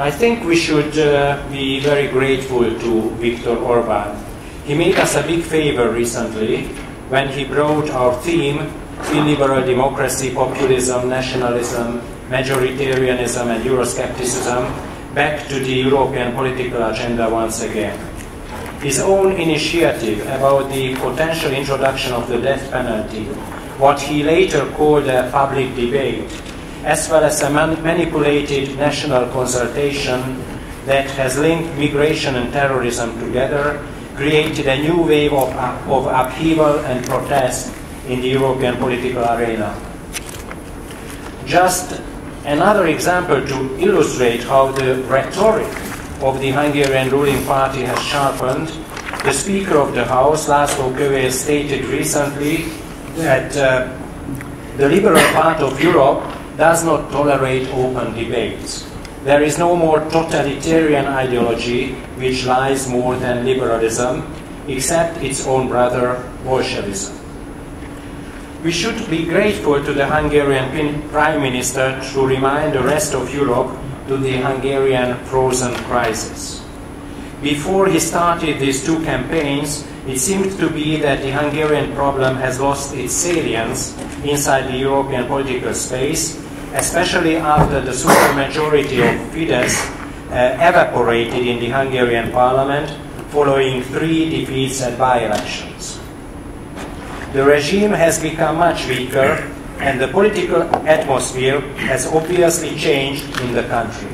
I think we should be very grateful to Viktor Orbán. He made us a big favor recently when he brought our theme, illiberal democracy, populism, nationalism, majoritarianism and Euroscepticism, back to the European political agenda once again. His own initiative about the potential introduction of the death penalty, what he later called a public debate, as well as a manipulated national consultation that has linked migration and terrorism together, created a new wave of upheaval and protest in the European political arena. Just another example to illustrate how the rhetoric of the Hungarian ruling party has sharpened, the Speaker of the House, László Kövér, stated recently that the liberal part of Europe does not tolerate open debates. There is no more totalitarian ideology which lies more than liberalism, except its own brother, Bolshevism. We should be grateful to the Hungarian Prime Minister to remind the rest of Europe to the Hungarian frozen crisis. Before he started these two campaigns, it seemed to be that the Hungarian problem has lost its salience inside the European political space, especially after the supermajority of Fidesz evaporated in the Hungarian parliament following 3 defeats at by-elections. The regime has become much weaker and the political atmosphere has obviously changed in the country.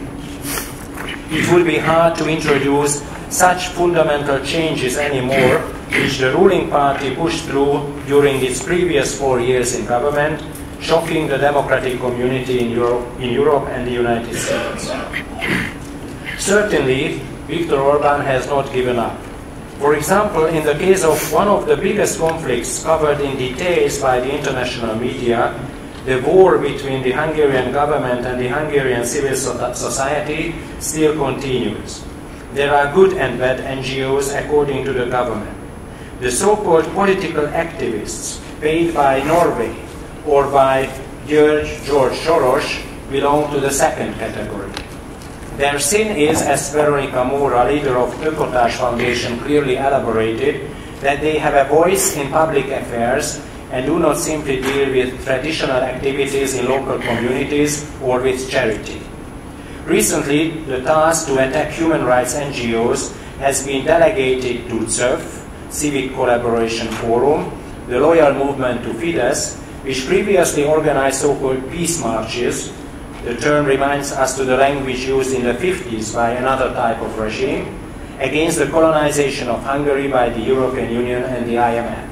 It would be hard to introduce such fundamental changes anymore, which the ruling party pushed through during its previous 4 years in government, shocking the democratic community in Europe and the United States. Certainly, Viktor Orbán has not given up. For example, in the case of one of the biggest conflicts covered in details by the international media, the war between the Hungarian government and the Hungarian civil society still continues. There are good and bad NGOs according to the government. The so-called political activists paid by Norway or by George Soros belong to the second category. Their sin is, as Veronika Mora, leader of Ökotárs Foundation, clearly elaborated, that they have a voice in public affairs and do not simply deal with traditional activities in local communities or with charity. Recently, the task to attack human rights NGOs has been delegated to CEF, Civic Collaboration Forum, the loyal movement to Fidesz, which previously organized so-called peace marches. The term reminds us to the language used in the 50s by another type of regime, against the colonization of Hungary by the European Union and the IMF.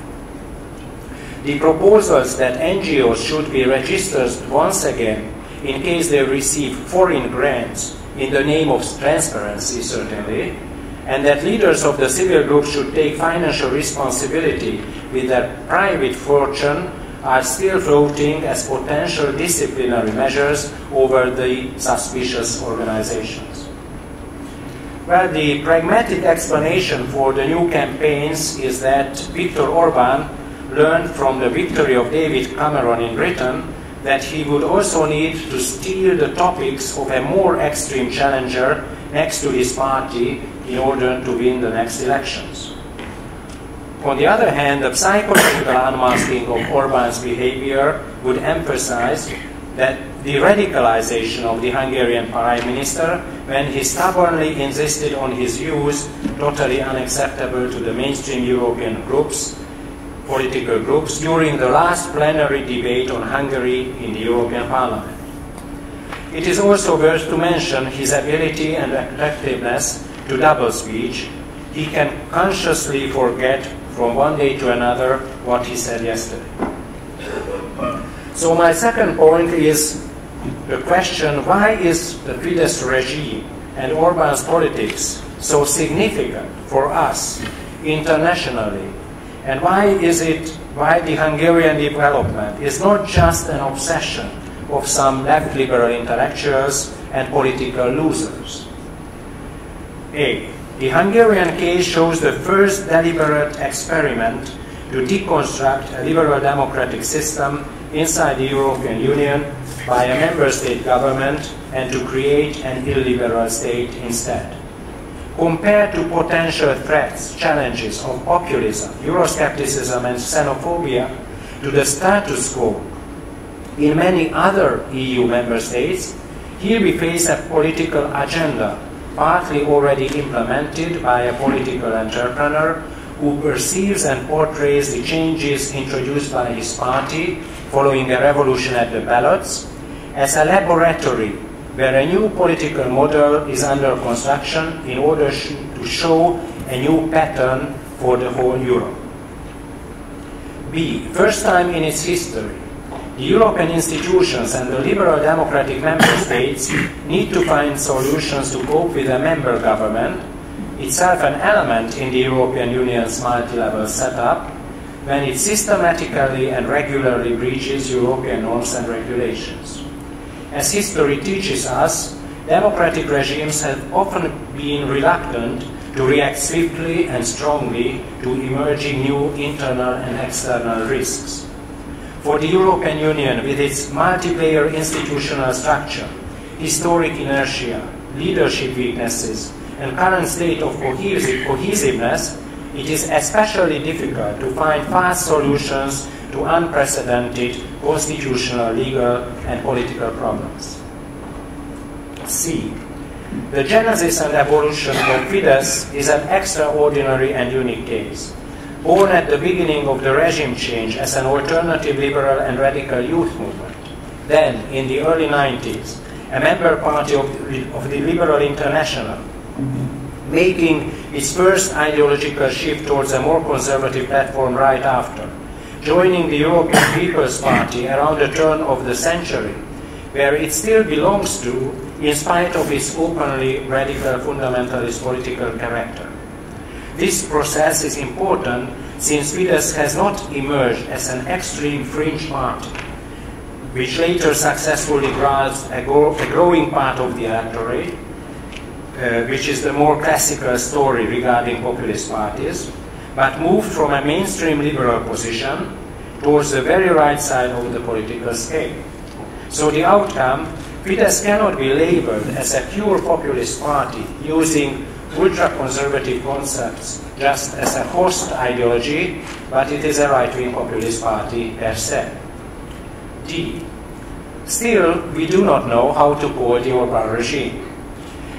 The proposals that NGOs should be registered once again in case they receive foreign grants in the name of transparency, certainly, and that leaders of the civil groups should take financial responsibility with their private fortune are still floating as potential disciplinary measures over the suspicious organizations. Well, the pragmatic explanation for the new campaigns is that Viktor Orbán learned from the victory of David Cameron in Britain that he would also need to steal the topics of a more extreme challenger next to his party in order to win the next elections. On the other hand, the psychological unmasking of Orbán's behavior would emphasize that the radicalization of the Hungarian Prime Minister when he stubbornly insisted on his views totally unacceptable to the mainstream European groups, political groups, during the last plenary debate on Hungary in the European Parliament. It is also worth to mention his ability and attractiveness to double-speech. He can consciously forget from one day to another what he said yesterday. So my second point is the question, why is the Fidesz regime and Orbán's politics so significant for us internationally? And why the Hungarian development is not just an obsession of some left liberal intellectuals and political losers. A. The Hungarian case shows the first deliberate experiment to deconstruct a liberal democratic system inside the European Union by a member state government and to create an illiberal state instead. Compared to potential threats, challenges of populism, Euroscepticism and xenophobia to the status quo in many other EU member states, here we face a political agenda partly already implemented by a political entrepreneur who perceives and portrays the changes introduced by his party following a revolution at the ballots as a laboratory where a new political model is under construction in order to show a new pattern for the whole Europe. B. First time in its history, the European institutions and the liberal democratic member states need to find solutions to cope with a member government, itself an element in the European Union's multi-level setup, when it systematically and regularly breaches European norms and regulations. As history teaches us, democratic regimes have often been reluctant to react swiftly and strongly to emerging new internal and external risks. For the European Union, with its multi-layer institutional structure, historic inertia, leadership weaknesses, and current state of cohesiveness, it is especially difficult to find fast solutions to unprecedented constitutional, legal, and political problems. C. The genesis and evolution of Fidesz is an extraordinary and unique case. Born at the beginning of the regime change as an alternative liberal and radical youth movement, then in the early 90s, a member party of the Liberal International, making its first ideological shift towards a more conservative platform right after, joining the European People's Party around the turn of the century, where it still belongs to in spite of its openly radical fundamentalist political character. This process is important since Fidesz has not emerged as an extreme fringe party, which later successfully grasped a growing part of the electorate, which is the more classical story regarding populist parties, but moved from a mainstream liberal position towards the very right side of the political scale. So the outcome, Fidesz cannot be labeled as a pure populist party using ultra-conservative concepts just as a host ideology, but it is a right-wing populist party per se. D. Still, we do not know how to call the Orbán regime.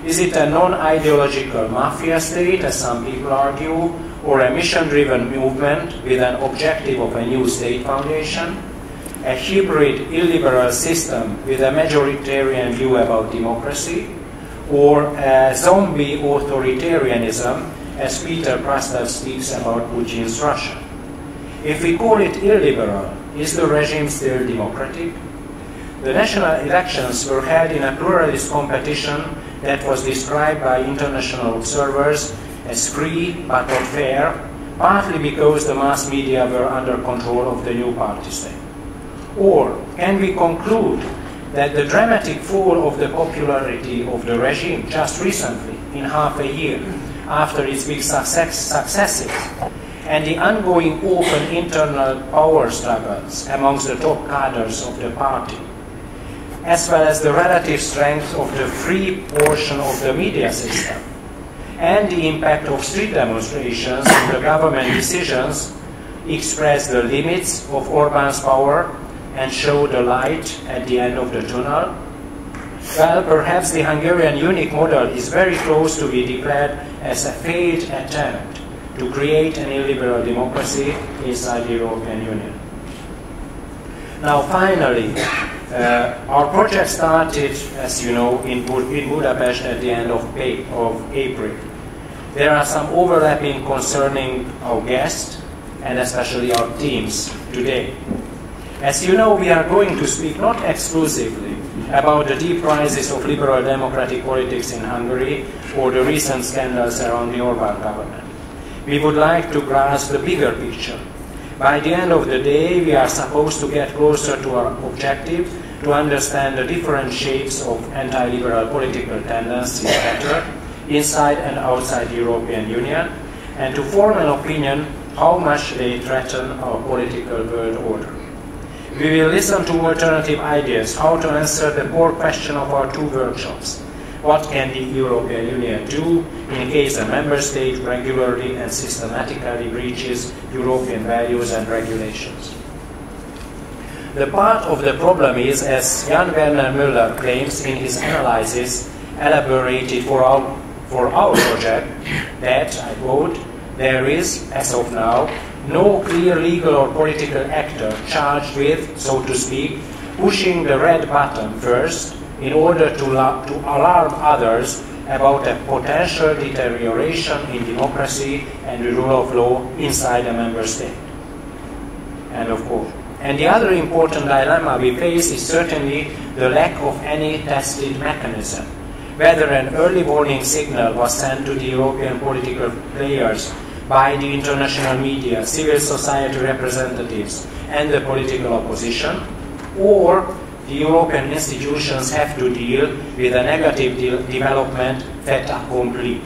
Is it a non-ideological mafia state, as some people argue, or a mission-driven movement with an objective of a new state foundation? A hybrid illiberal system with a majoritarian view about democracy? Or a zombie authoritarianism, as Peter Prastav speaks about Putin's Russia? If we call it illiberal, is the regime still democratic? The national elections were held in a pluralist competition that was described by international observers as free but not fair, partly because the mass media were under control of the new party state. Or can we conclude that the dramatic fall of the popularity of the regime just recently, in half a year, after its big successes, and the ongoing open internal power struggles amongst the top cadres of the party, as well as the relative strength of the free portion of the media system, and the impact of street demonstrations on the government decisions, express the limits of Orbán's power and show the light at the end of the tunnel? Well, perhaps the Hungarian unique model is very close to be declared as a failed attempt to create an illiberal democracy inside the European Union. Now, finally, our project started, as you know, in Budapest at the end of April. There are some overlapping concerning our guests and especially our themes today. As you know, we are going to speak not exclusively about the deep crisis of liberal democratic politics in Hungary or the recent scandals around the Orbán government. We would like to grasp the bigger picture. By the end of the day, we are supposed to get closer to our objective to understand the different shapes of anti-liberal political tendencies better inside and outside the European Union, and to form an opinion how much they threaten our political world order. We will listen to alternative ideas how to answer the core question of our two workshops. What can the European Union do in case a member state regularly and systematically breaches European values and regulations? The part of the problem is, as Jan Werner Müller claims in his analysis elaborated for our project, that, I quote, there is, as of now, no clear legal or political actor charged with, so to speak, pushing the red button first in order to alarm others about a potential deterioration in democracy and the rule of law inside a member state. End of quote. And the other important dilemma we face is certainly the lack of any tested mechanism. Whether an early warning signal was sent to the European political players by the international media, civil society representatives, and the political opposition, or the European institutions have to deal with a negative development fait accompli.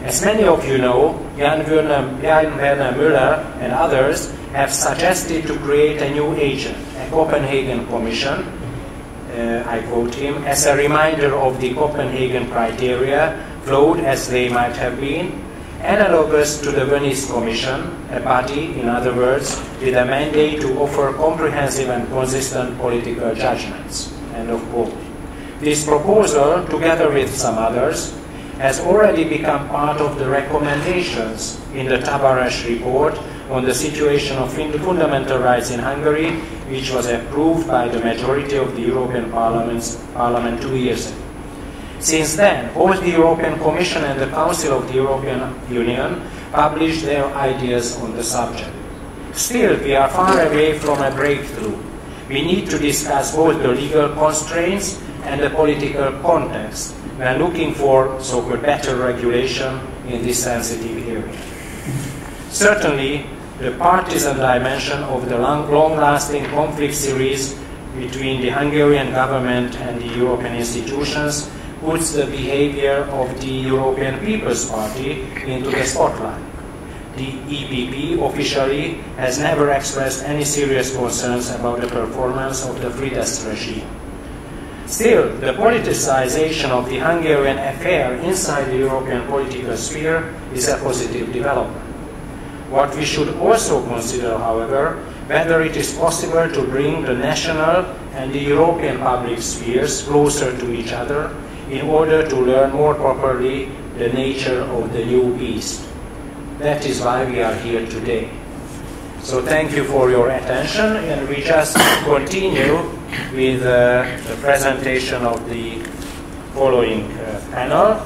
As many of you know, Jan Werner Müller and others have suggested to create a new agent, a Copenhagen Commission, I quote him, as a reminder of the Copenhagen criteria, flawed as they might have been, analogous to the Venice Commission, a body, in other words, with a mandate to offer comprehensive and consistent political judgments. End of quote. This proposal, together with some others, has already become part of the recommendations in the Tavares report on the situation of fundamental rights in Hungary, which was approved by the majority of the European Parliament 2 years ago. Since then, both the European Commission and the Council of the European Union published their ideas on the subject. Still, we are far away from a breakthrough. We need to discuss both the legal constraints and the political context when looking for so-called better regulation in this sensitive area. Certainly, the partisan dimension of the long-lasting conflict series between the Hungarian government and the European institutions puts the behavior of the European People's Party into the spotlight. The EPP officially has never expressed any serious concerns about the performance of the Fidesz regime. Still, the politicization of the Hungarian affair inside the European political sphere is a positive development. What we should also consider, however, whether it is possible to bring the national and the European public spheres closer to each other in order to learn more properly the nature of the new beast. That is why we are here today. So thank you for your attention, and we just continue with the presentation of the following panel.